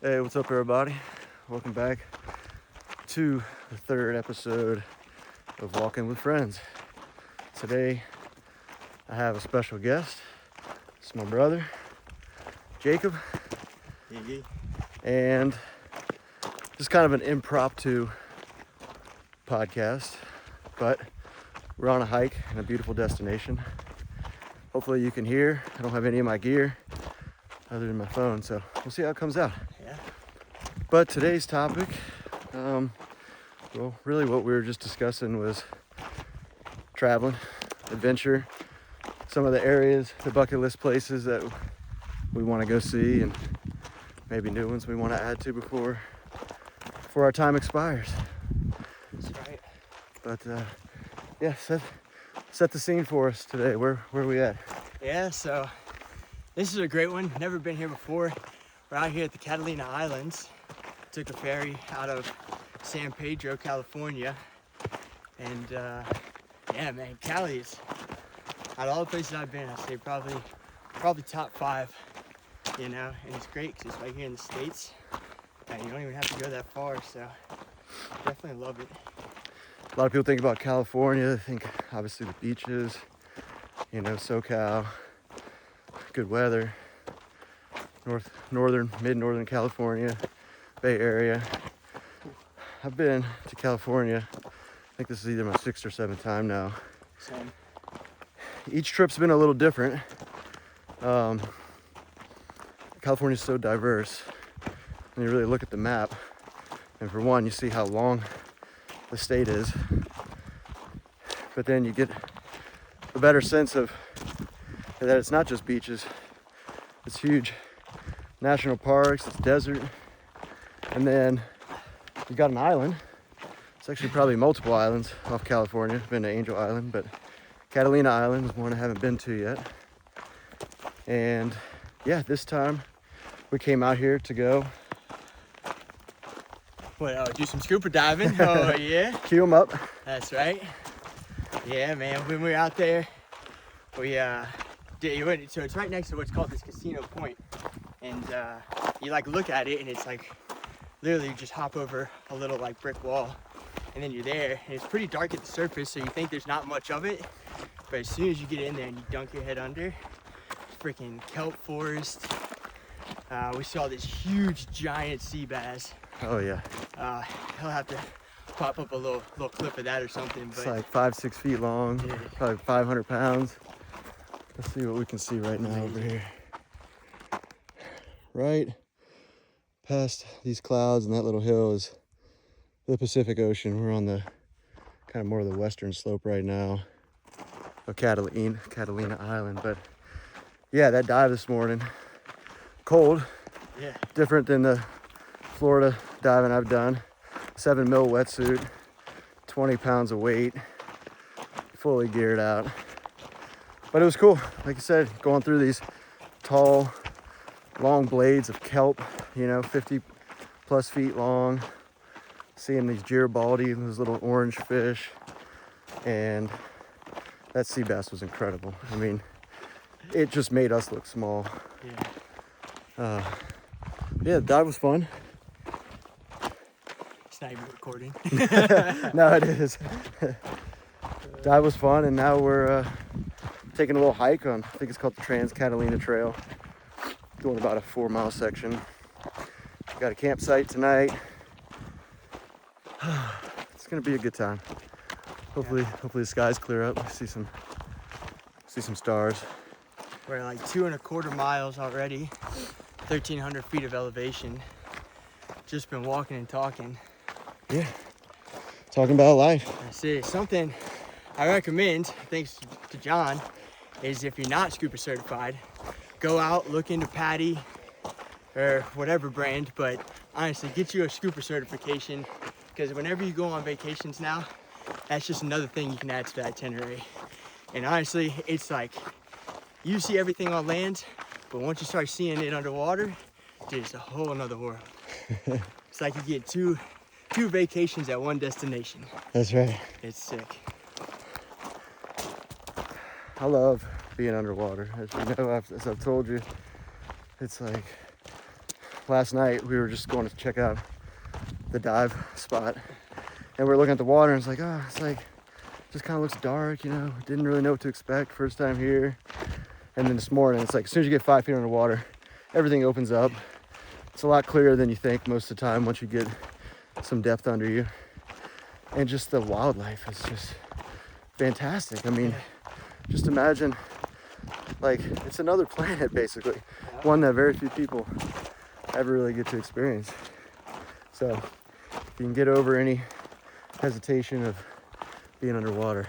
Hey, what's up, everybody? Welcome back to the third episode of Walking with Friends. Today, I have a special guest. It's my brother, Jacob. And just kind of an impromptu podcast, but we're on a hike in a beautiful destination. Hopefully you can hear. I don't have any of my gear other than my phone, so we'll see how it comes out. Yeah. But today's topic, well, really what we were just discussing was traveling, adventure, some of the areas, the bucket list places that we want to go see, and maybe new ones we want to add to before our time expires. That's right. But yeah, set the scene for us today. Where are we at? Yeah, so this is a great one. Never been here before. We're out here at the Catalina Islands. Took a ferry out of San Pedro, California. And yeah, man, Cali is, out of all the places I've been, I'd say probably top 5, you know, and it's great because it's right here in the States. And you don't even have to go that far, so definitely love it. A lot of people think about California. They think obviously the beaches, you know, SoCal, good weather, mid-northern California, Bay Area. I've been to California. I think this is either my 6th or 7th time now. Same. Each trip's been a little different. California's so diverse. When you really look at the map, and for one, you see how long the state is, but then you get a better sense of that it's not just beaches. It's huge national parks, it's desert, and then you got an island. It's actually probably multiple islands off California. I've been to Angel Island, but Catalina Island is one I haven't been to yet. And yeah, this time we came out here to go do some scuba diving. Oh yeah. cue them up. That's right. Yeah, man. When we were out there, we did. So it's right next to what's called this Casino Point, and you like look at it, and it's like literally you just hop over a little like brick wall, and then you're there. And it's pretty dark at the surface, so you think there's not much of it, but as soon as you get in there and you dunk your head under, freaking kelp forest. We saw this huge giant sea bass. Oh yeah. He'll have to pop up a little clip of that or something. But It's like 5-6 feet long, yeah. Probably 500 pounds. Let's see what we can see right now over here. Right past these clouds and that little hill is the Pacific Ocean. We're on the kind of more of the western slope right now of Catalina Island. But yeah, that dive this morning, cold. Yeah. Different than the Florida diving I've done. 7 mil wetsuit, 20 pounds of weight, fully geared out. But it was cool. Like I said, going through these tall, long blades of kelp, you know, 50 plus feet long, seeing these Garibaldi, those little orange fish, and that sea bass was incredible. I mean, it just made us look small. Yeah, the dive was fun. It's not even recording. No, it is. Dive was fun, and now we're taking a little hike on, I think it's called the Catalina Trail. Doing about a 4-mile section. Got a campsite tonight. It's gonna be a good time. Hopefully the skies clear up. See some stars. We're like 2.25 miles already, 1,300 feet of elevation. Just been walking and talking. Yeah, talking about life. That's it. Something I recommend, thanks to John, is if you're not scuba certified, go out, look into Patty or whatever brand, but honestly, get you a scuba certification, because whenever you go on vacations now, that's just another thing you can add to the itinerary. And honestly, it's like you see everything on land, but once you start seeing it underwater, dude, it's a whole nother world. It's like you get two vacations at one destination. That's right. It's sick. I love being underwater. As you know, as I've told you, it's like last night we were just going to check out the dive spot, and we were looking at the water, and it's like, oh, it's like, just kind of looks dark, you know. Didn't really know what to expect first time here. And then this morning, it's like, as soon as you get 5 feet underwater, everything opens up. It's a lot clearer than you think most of the time once you get some depth under you. And just the wildlife is just fantastic. I mean, just imagine, like, it's another planet, basically. One that very few people ever really get to experience. So if you can get over any hesitation of being underwater,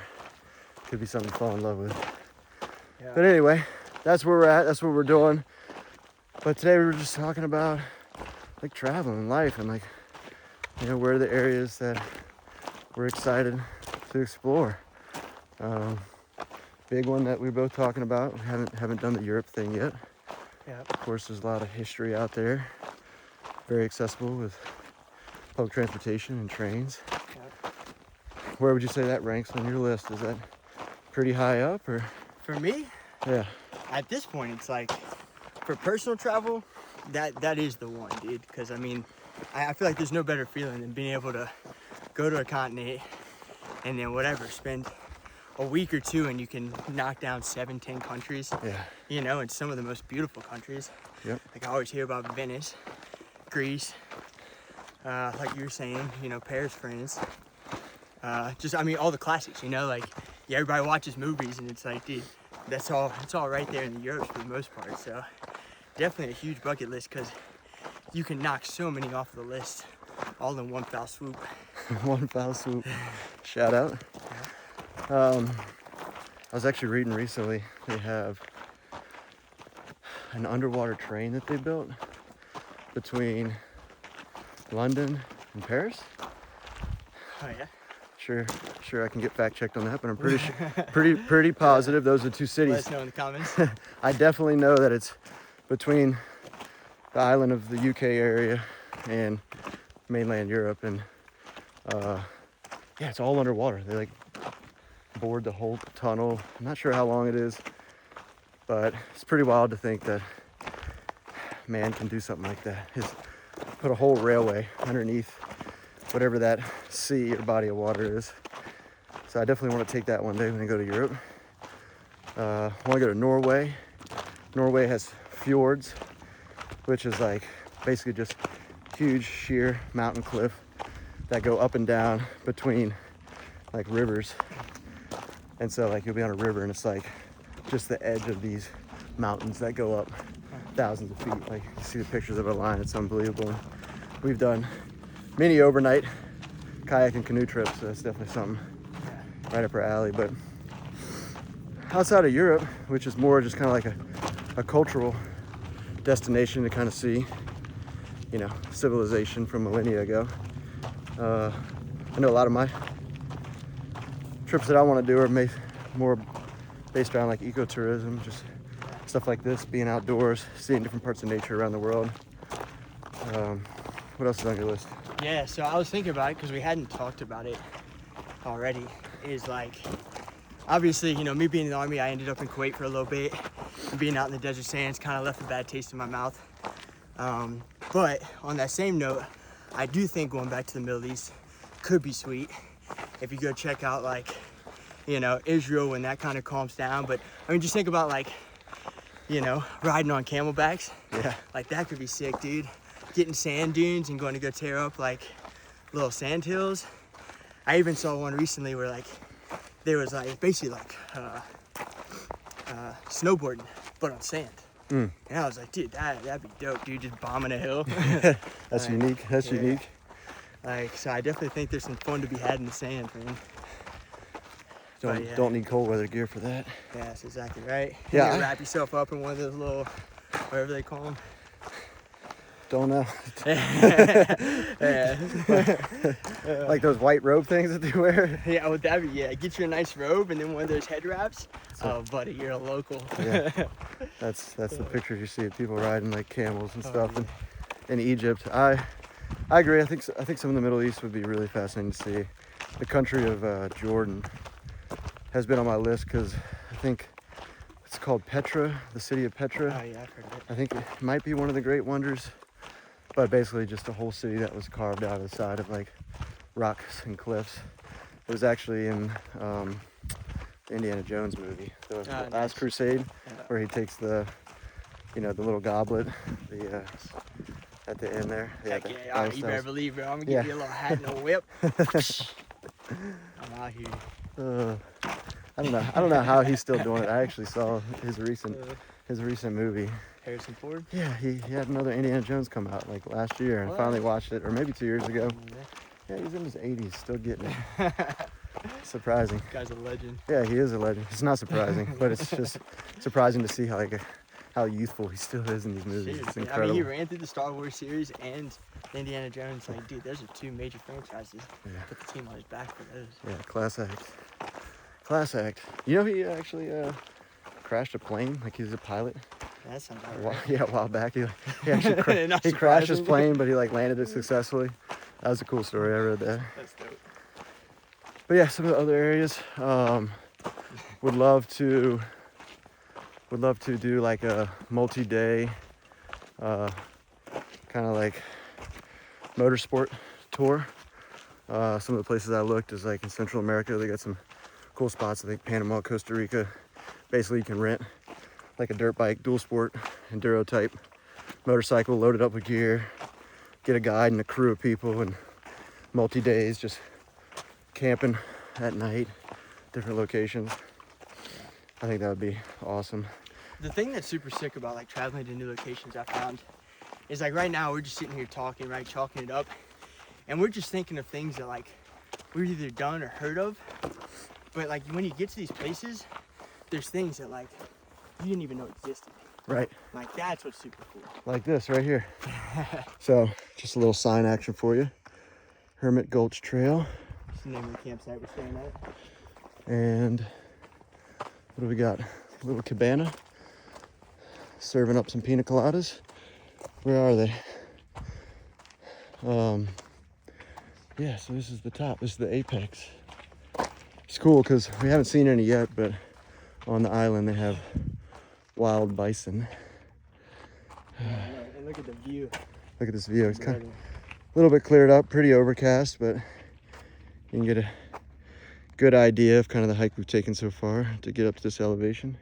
could be something to fall in love with. Yeah. But anyway, that's where we're at. That's what we're doing. But today we were just talking about like traveling and life, and like, you know, where are the areas that we're excited to explore. Big one that we're both talking about. We haven't done the Europe thing yet. Yeah. Of course, there's a lot of history out there. Very accessible with public transportation and trains. Yeah. Where would you say that ranks on your list? Is that pretty high up, or? For me? Yeah. At this point, it's like, for personal travel, that is the one, dude. Because I mean, I feel like there's no better feeling than being able to go to a continent and then whatever, spend a week or two and you can knock down 7-10 countries. Yeah. You know, and some of the most beautiful countries. Yep. Like I always hear about Venice, Greece, like you were saying, you know, Paris, France. Just, I mean, all the classics, you know, like, yeah, everybody watches movies and it's like, dude, it's all right there in the Europe for the most part. So definitely a huge bucket list, because you can knock so many off the list all in one foul swoop. One foul swoop. Shout out. I was actually reading recently, they have an underwater train that they built between London and Paris. Oh yeah. Sure I can get fact checked on that, but I'm pretty sure, pretty positive those are the two cities. Let us know in the comments. I definitely know that it's between the island of the UK area and mainland Europe, and yeah, it's all underwater. They like bored the whole tunnel. I'm not sure how long it is, but it's pretty wild to think that man can do something like that. Put a whole railway underneath whatever that sea or body of water is. So I definitely want to take that one day when I go to Europe. I want to go to Norway. Norway has fjords, which is like basically just huge sheer mountain cliff that go up and down between like rivers. And so like you'll be on a river and it's like just the edge of these mountains that go up thousands of feet. Like you see the pictures of a line, it's unbelievable. And we've done many overnight kayak and canoe trips, so that's definitely something right up our alley. But outside of Europe, which is more just kind of like a cultural destination to kind of see, you know, civilization from millennia ago. I know a lot of my trips that I want to do are more based around like ecotourism, just stuff like this, being outdoors, seeing different parts of nature around the world. What else is on your list? Yeah, so I was thinking about it because we hadn't talked about it already. Is like, obviously, you know, me being in the Army, I ended up in Kuwait for a little bit. And being out in the desert sands kind of left a bad taste in my mouth. But on that same note, I do think going back to the Middle East could be sweet if you go check out, like, you know, Israel when that kind of calms down. But I mean, just think about, like, you know, riding on camelbacks. Yeah. Like, that could be sick, dude. Getting sand dunes and going to go tear up like little sand hills. I even saw one recently where like there was like basically like snowboarding but on sand. And I was like, dude, that'd be dope, dude, just bombing a hill. That's unique. That's unique. Like, so I definitely think there's some fun to be had in the sand, man. Don't need cold weather gear for that. Yeah, that's exactly right. Yeah. You wrap yourself up in one of those little, whatever they call them. Don't know. Yeah. Like those white robe things that they wear. Yeah, well, that'd be, yeah. Get you a nice robe and then one of those head wraps. Oh, buddy, you're a local. Yeah. That's the pictures you see of people riding like camels and stuff in Egypt. I agree. I think some of the Middle East would be really fascinating to see. The country of Jordan has been on my list because I think it's called Petra, the city of Petra. Oh yeah, I've heard of it. I think it might be one of the great wonders but basically just a whole city that was carved out of the side of like rocks and cliffs. It was actually in the Indiana Jones movie, the Nice. Last Crusade, Yeah. where he takes the, you know, the little goblet, the at the end there. Heck yeah, all right, you better believe it. I'm gonna Yeah. give you a little hat and a whip. I'm out here. I don't know how he's still doing it. I actually saw his recent movie. Harrison Ford. Yeah, he had another Indiana Jones come out like last year, and What? finally watched it, or maybe 2 years ago. Yeah, he's in his 80s, still getting it. Surprising. Guy's a legend. Yeah, he is a legend. It's not surprising, but it's just surprising to see how youthful he still is in these movies. It's Seriously. incredible. I mean, he ran through the Star Wars series and Indiana Jones. Like, dude, those are two major franchises. Yeah. Put the team on his back for those. Yeah, class act. Class act. You know, he actually crashed a plane. Like, he's a pilot. That sounds alright. Yeah, a while back. He actually Not he crashed his surprisingly. plane, but he like landed it successfully. That was a cool story. I read that. That's dope. But yeah, some of the other areas would love to do like a multi-day kind of like motorsport tour. Some of the places I looked is like in Central America. They got some cool spots. I think Panama, Costa Rica. Basically, you can rent like a dirt bike, dual sport, enduro type motorcycle, loaded up with gear, get a guide and a crew of people, and multi-days just camping at night, different locations. I think that would be awesome. The thing that's super sick about like traveling to new locations I found is like right now we're just sitting here talking, right, chalking it up, and we're just thinking of things that like we've either done or heard of. But like when you get to these places, there's things that like you didn't even know existed. Right. Like that's what's super cool. Like this right here. So just a little sign action for you. Hermit Gulch Trail. That's the name of the campsite we're staying at. And what do we got? A little cabana. Serving up some pina coladas. Where are they? Yeah, so this is the top. This is the apex. It's cool because we haven't seen any yet, but on the island they have wild bison. And look at the view. Look at this view. It's kind of a little bit cleared up, pretty overcast, but you can get a good idea of kind of the hike we've taken so far to get up to this elevation.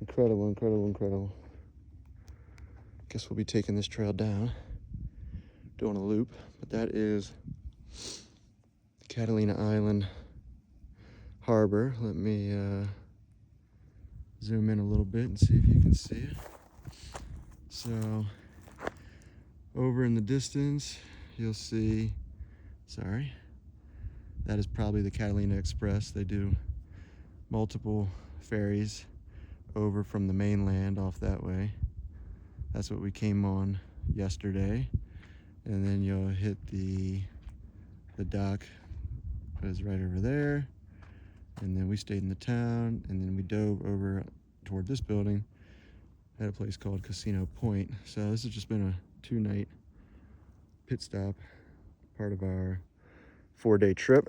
Incredible, incredible, incredible. Guess we'll be taking this trail down, doing a loop, but that is Catalina Island Harbor. Let me zoom in a little bit and see if you can see it. So over in the distance, you'll see, sorry, that is probably the Catalina Express. They do multiple ferries over from the mainland off that way. That's what we came on yesterday. And then you'll hit the dock that is right over there. And then we stayed in the town, and then we dove over toward this building at a place called Casino Point. So this has just been a 2-night pit stop, part of our 4-day trip.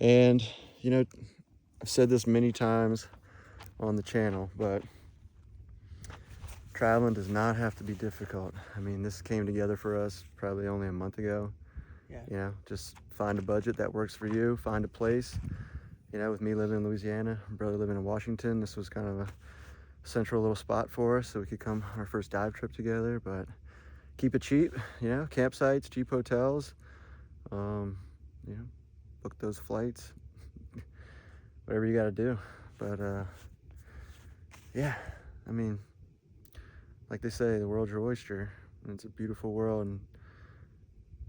And you know, I've said this many times on the channel, but traveling does not have to be difficult. I mean, this came together for us probably only a month ago. Yeah. You know, just find a budget that works for you, find a place. You know, with me living in Louisiana, my brother living in Washington, this was kind of a central little spot for us so we could come our first dive trip together. But keep it cheap, you know, campsites, cheap hotels, you know, book those flights, whatever you got to do. But yeah, I mean, like they say, the world's your oyster, and it's a beautiful world. And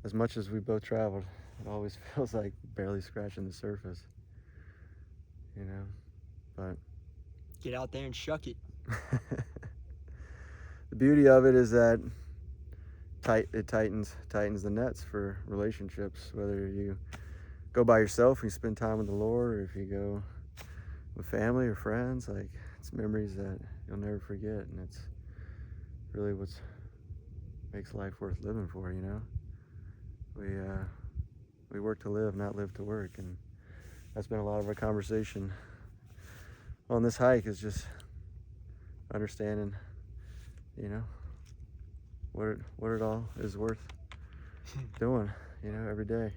as much as we both traveled, it always feels like barely scratching the surface, you know. But Get out there and shuck it. the beauty of it is that it tightens the nets for relationships, whether you go by yourself and you spend time with the Lord, or if you go with family or friends. Like, it's memories that you'll never forget, and it's really what makes life worth living for, you know. We work to live, not live to work, and that's been a lot of our conversation on this hike, is just understanding, you know, what it all is worth doing, you know, every day.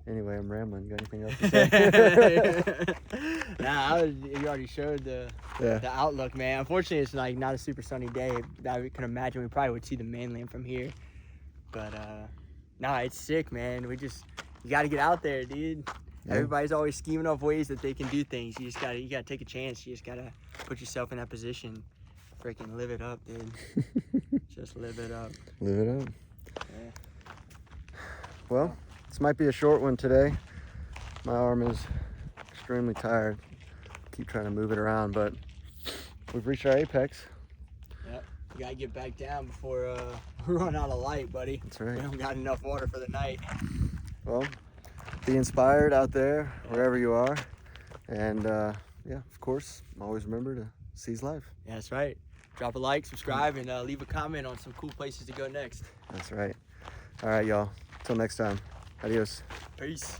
Anyway, I'm rambling. Got anything else to say? Nah, you already showed the outlook, man. Unfortunately, it's like not a super sunny day. I can imagine we probably would see the mainland from here. But nah, it's sick, man. You got to get out there, dude. Yeah. Everybody's always scheming up ways that they can do things. You gotta take a chance. You just gotta put yourself in that position. Freaking live it up, dude. Just live it up. Live it up. Yeah. Well, this might be a short one today. My arm is extremely tired. Keep trying to move it around, but we've reached our apex. Yep. You gotta get back down before we run out of light, buddy. That's right. We don't got enough water for the night. Well, be inspired out there, wherever you are. And yeah, of course, always remember to seize life. Yeah, that's right. Drop a like, subscribe, and leave a comment on some cool places to go next. That's right. All right, y'all. Till next time. Adios. Peace.